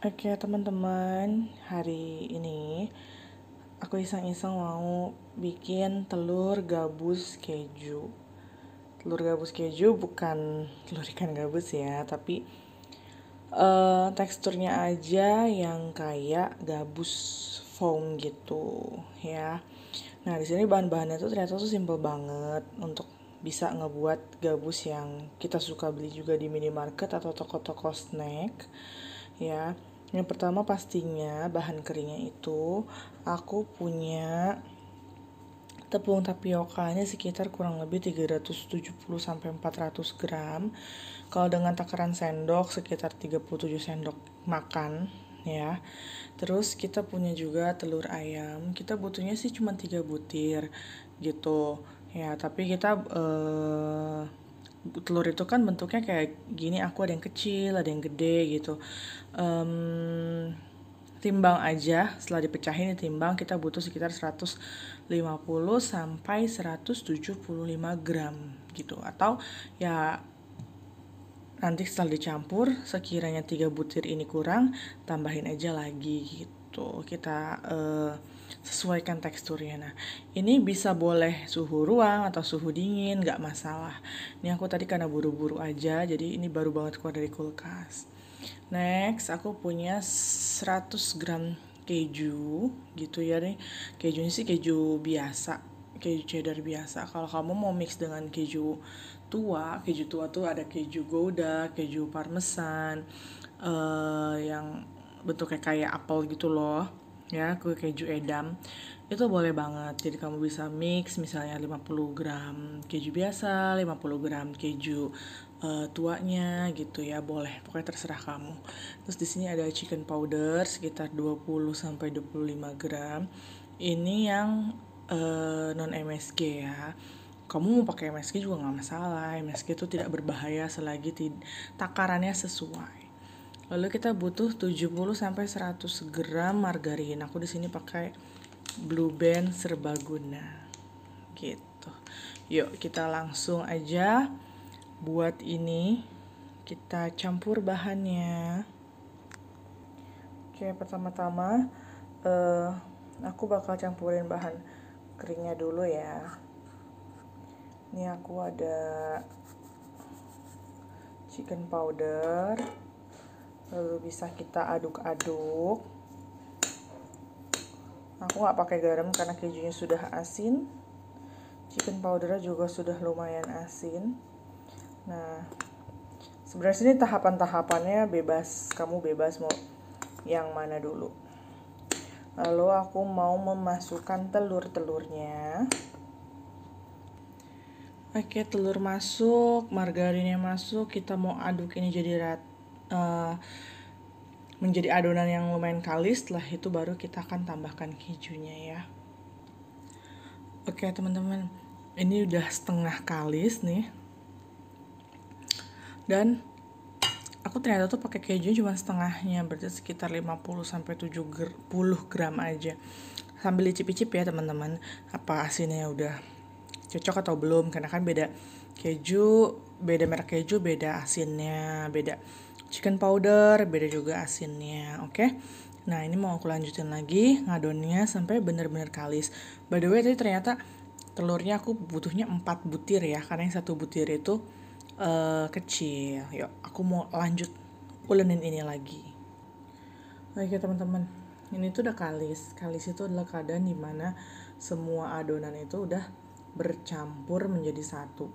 Oke teman-teman, hari ini aku iseng-iseng mau bikin telur gabus keju. Telur gabus keju bukan telur ikan gabus ya, tapi teksturnya aja yang kayak gabus foam gitu ya. Nah di sini bahan-bahannya tuh ternyata tuh simple banget untuk bisa ngebuat gabus yang kita suka beli juga di minimarket atau toko-toko snack ya. Yang pertama pastinya bahan keringnya itu aku punya tepung tapiokanya sekitar kurang lebih 370 sampai 400 gram. Kalau dengan takaran sendok sekitar 37 sendok makan ya. Terus kita punya juga telur ayam. Kita butuhnya sih cuma 3 butir gitu. Ya, tapi kita telur itu kan bentuknya kayak gini, aku ada yang kecil, ada yang gede gitu. Timbang aja, setelah dipecahin ditimbang kita butuh sekitar 150 sampai 175 gram gitu. Atau ya nanti setelah dicampur sekiranya 3 butir ini kurang, tambahin aja lagi gitu. Kita sesuaikan teksturnya. Nah, ini bisa boleh suhu ruang atau suhu dingin, nggak masalah. Ini aku tadi karena buru-buru aja, jadi ini baru banget keluar dari kulkas. Next, aku punya 100 gram keju gitu ya nih. Kejunya sih keju biasa, keju cheddar biasa. Kalau kamu mau mix dengan keju tua tuh ada keju gouda, keju parmesan, yang bentuknya kayak apel gitu loh, ya, keju edam. Itu boleh banget. Jadi kamu bisa mix misalnya 50 gram keju biasa, 50 gram keju tuanya gitu ya, boleh. Pokoknya terserah kamu. Terus di sini ada chicken powder sekitar 20 sampai 25 gram. Ini yang non MSG ya. Kamu mau pakai MSG juga nggak masalah. MSG itu tidak berbahaya selagi takarannya sesuai. Lalu kita butuh 70 sampai 100 gram margarin. Aku di sini pakai Blue Band Serbaguna. Gitu. Yuk, kita langsung aja buat ini. Kita campur bahannya. Oke, pertama-tama aku bakal campurin bahan keringnya dulu ya. Ini aku ada chicken powder, lalu bisa kita aduk-aduk. Aku nggak pakai garam karena kejunya sudah asin, chicken powdernya juga sudah lumayan asin. Nah, sebenarnya sini tahapan-tahapannya bebas, kamu bebas mau yang mana dulu. Lalu aku mau memasukkan telur-telurnya. Oke, telur masuk, margarinnya masuk, kita mau aduk ini jadi menjadi adonan yang lumayan kalis. Setelah itu baru kita akan tambahkan kejunya ya. Oke teman-teman, ini udah setengah kalis nih. Dan aku ternyata tuh pakai keju cuma setengahnya, berarti sekitar 50 sampai 70 gram aja. Sambil icip-icip ya teman-teman, apa asinnya udah cocok atau belum, karena kan beda keju, beda merek keju, beda asinnya, beda chicken powder, beda juga asinnya. Oke. Nah, ini mau aku lanjutin lagi ngadonnya sampai bener-bener kalis. By the way, tadi ternyata telurnya aku butuhnya 4 butir ya, karena yang 1 butir itu kecil. Yuk, aku mau lanjut ulenin ini lagi. Oke teman-teman, ini tuh udah kalis. Kalis itu adalah keadaan dimana semua adonan itu udah bercampur menjadi satu.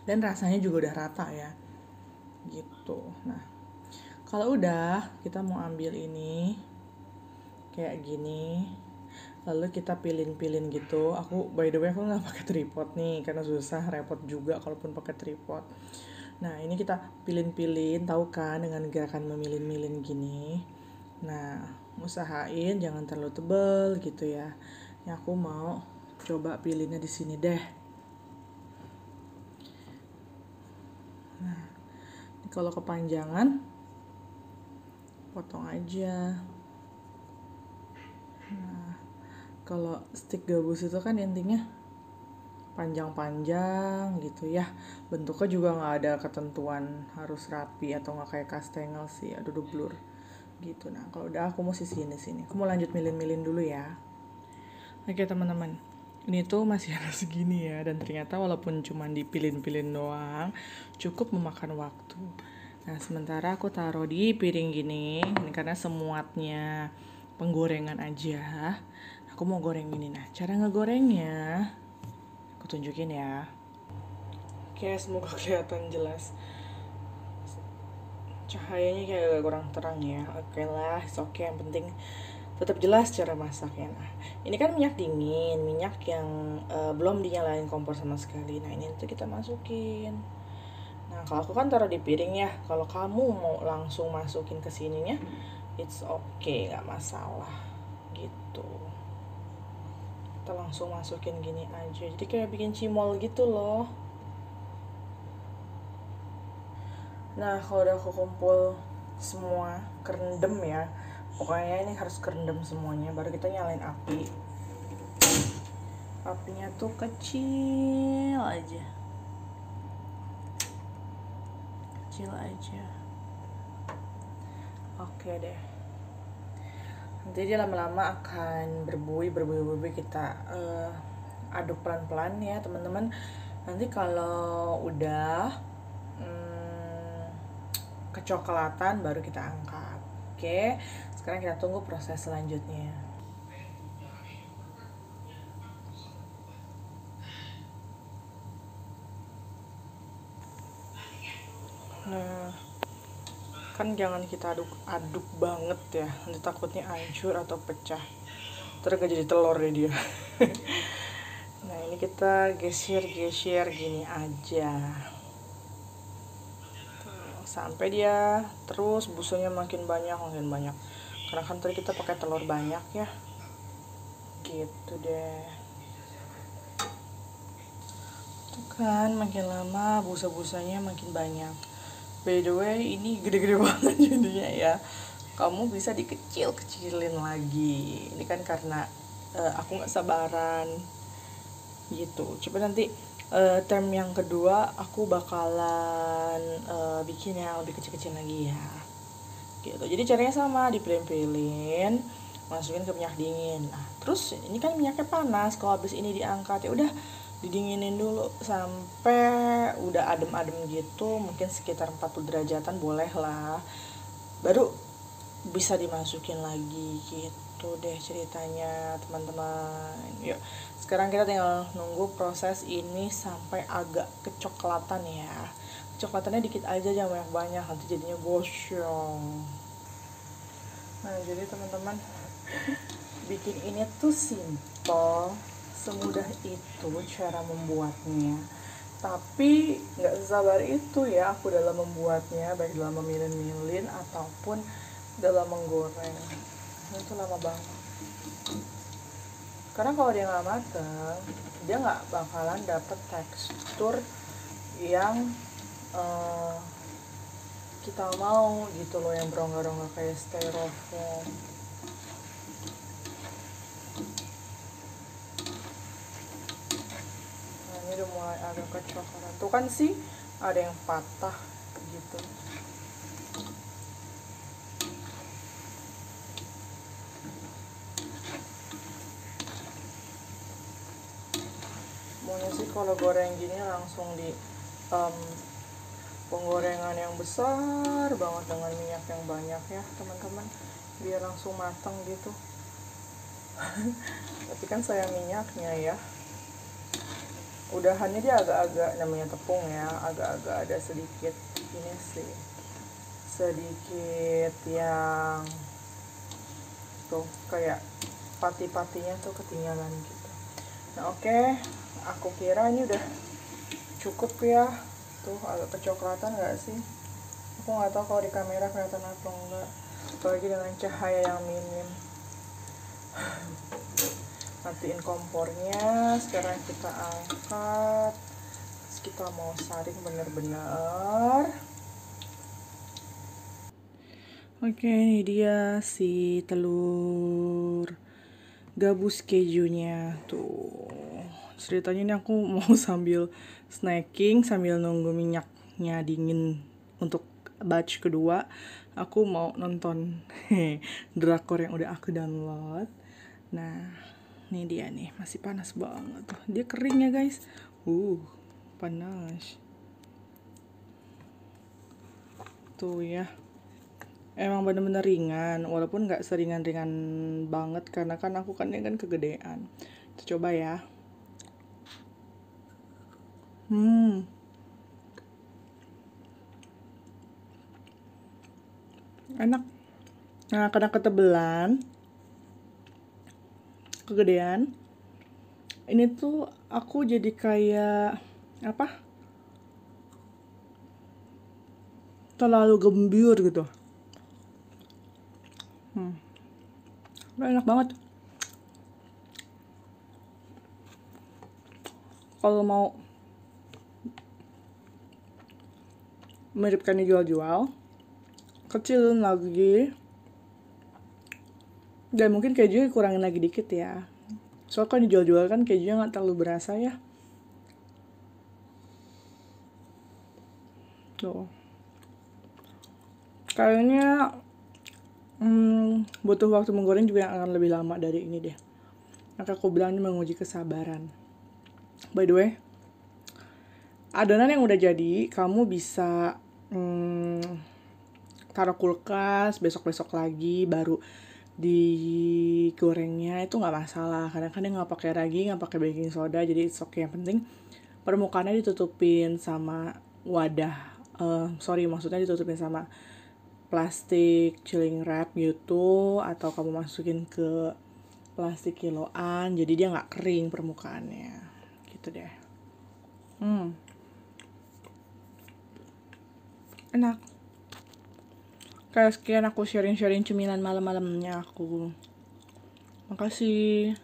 Dan rasanya juga udah rata ya. Gitu. Nah, kalau udah, kita mau ambil ini kayak gini. Lalu kita pilin-pilin gitu. Aku by the way aku nggak pakai tripod nih karena susah, repot juga kalaupun pakai tripod. Nah, ini kita pilin-pilin, tahu kan, dengan gerakan memilin-milin gini. Nah, usahain jangan terlalu tebal gitu ya. Ini aku mau coba pilinnya di sini deh. Nah, ini kalau kepanjangan potong aja. Nah, kalau stick gabus itu kan intinya panjang-panjang gitu ya, bentuknya juga nggak ada ketentuan harus rapi atau nggak kayak kastengel sih, aduh blur. gitu. Nah kalau udah aku mau sisihin di sini. Aku mau lanjut milin-milin dulu ya. Oke teman-teman, ini tuh masih ada segini ya, dan ternyata walaupun cuma dipilin-pilin doang, cukup memakan waktu. Nah sementara aku taruh di piring gini, ini karena semuatnya penggorengan aja. Aku mau goreng ini. Nah cara ngegorengnya aku tunjukin ya. Oke, semoga kelihatan jelas. Cahayanya kayak agak kurang terang ya. Oke lah, oke, yang penting tetap jelas cara masaknya. Nah, ini kan minyak dingin, minyak yang belum dinyalain kompor sama sekali. Nah, ini tuh kita masukin. Nah, kalau aku kan taruh di piring ya. Kalau kamu mau langsung masukin ke sininya, it's okay, nggak masalah. Gitu. Kita langsung masukin gini aja. Jadi kayak bikin cimol gitu loh. Nah, kalau udah aku kumpul semua, kerendam ya. Pokoknya ini harus kerendam semuanya, baru kita nyalain api. Apinya tuh kecil aja. Kecil aja. Oke deh. Nanti dia lama-lama akan berbuih. Kita aduk pelan-pelan ya teman-teman. Nanti kalau udah kecoklatan baru kita angkat. Oke, sekarang kita tunggu proses selanjutnya. Nah, kan jangan kita aduk banget ya, nanti takutnya hancur atau pecah, terus gak jadi telur deh dia. Nah ini kita geser gini aja tuh, sampai dia terus busanya makin banyak karena kan tadi kita pakai telur banyak ya, gitu deh. Tuh kan makin lama busa-busanya makin banyak. By the way ini gede-gede banget jadinya ya, kamu bisa dikecil-kecilin lagi. Ini kan karena aku nggak sabaran gitu. Coba nanti term yang kedua aku bakalan bikin yang lebih kecil-kecil lagi ya, gitu. Jadi caranya sama, dipilin-pilin, masukin ke minyak dingin. Nah terus ini kan minyaknya panas, kalau habis ini diangkat ya udah didinginin dulu sampai udah adem-adem gitu, mungkin sekitar 40 derajatan boleh lah, baru bisa dimasukin lagi gitu deh ceritanya teman-teman. Yuk sekarang kita tinggal nunggu proses ini sampai agak kecoklatan ya. Coklatannya dikit aja, jangan banyak-banyak, nanti jadinya gosong. Nah jadi teman-teman, bikin ini tuh simple, semudah itu cara membuatnya. Tapi nggak sesabar itu ya aku dalam membuatnya, baik dalam memilin-milin ataupun dalam menggoreng. Itu lama banget. Karena kalau dia nggak matang, dia nggak bakalan dapet tekstur yang kita mau gitu loh, yang berongga-rongga kayak styrofoam. Nah ini udah mulai agak kecoklatan. Tuh kan sih ada yang patah gitu. Maunya sih kalau goreng gini langsung di penggorengan yang besar banget dengan minyak yang banyak ya teman-teman, biar langsung matang gitu. Tapi kan sayang minyaknya ya. Udahannya dia agak-agak, namanya tepung ya, agak-agak ada sedikit ini sih, sedikit yang tuh kayak pati-patinya tuh ketinggalan gitu. Nah oke, aku kira ini udah cukup ya. Tuh agak kecoklatan gak sih? Aku nggak tahu kalau di kamera kelihatan apa enggak, apalagi dengan cahaya yang minim. Matiin kompornya, sekarang kita angkat. Terus kita mau saring bener-bener. Oke, ini dia si telur gabus kejunya tuh. Ceritanya ini aku mau sambil snacking, sambil nunggu minyaknya dingin untuk batch kedua. aku mau nonton drakor yang udah aku download. Nah, ini dia nih, masih panas banget tuh. Dia kering ya guys. Panas. Tuh ya. Emang bener-bener ringan, walaupun nggak seringan-ringan banget karena kan aku kan ini kan kegedean. Kita coba ya. Enak. Nah, karena ketebelan, kegedean, ini tuh aku jadi kayak apa? Terlalu gembur gitu. Enak banget. Kalau mau miripkan dijual-jual, kecilin lagi, dan mungkin kejunya kurangin lagi dikit ya. Soalnya kan dijual-jual kan kejunya nggak terlalu berasa ya. Tuh. Kayaknya butuh waktu menggoreng juga yang akan lebih lama dari ini deh. Maka aku bilang ini menguji kesabaran. By the way, adonan yang udah jadi kamu bisa taruh kulkas, besok-besok lagi baru digorengnya, itu nggak masalah. Kadang-kadang dia nggak pakai ragi, nggak pakai baking soda, jadi it's okay. Yang penting permukaannya ditutupin sama wadah, maksudnya ditutupin sama plastik chilling wrap gitu, atau kamu masukin ke plastik kiloan, jadi dia nggak kering permukaannya, gitu deh. Enak. Kayak sekian aku sharing-sharing cemilan malam-malamnya aku. Makasih.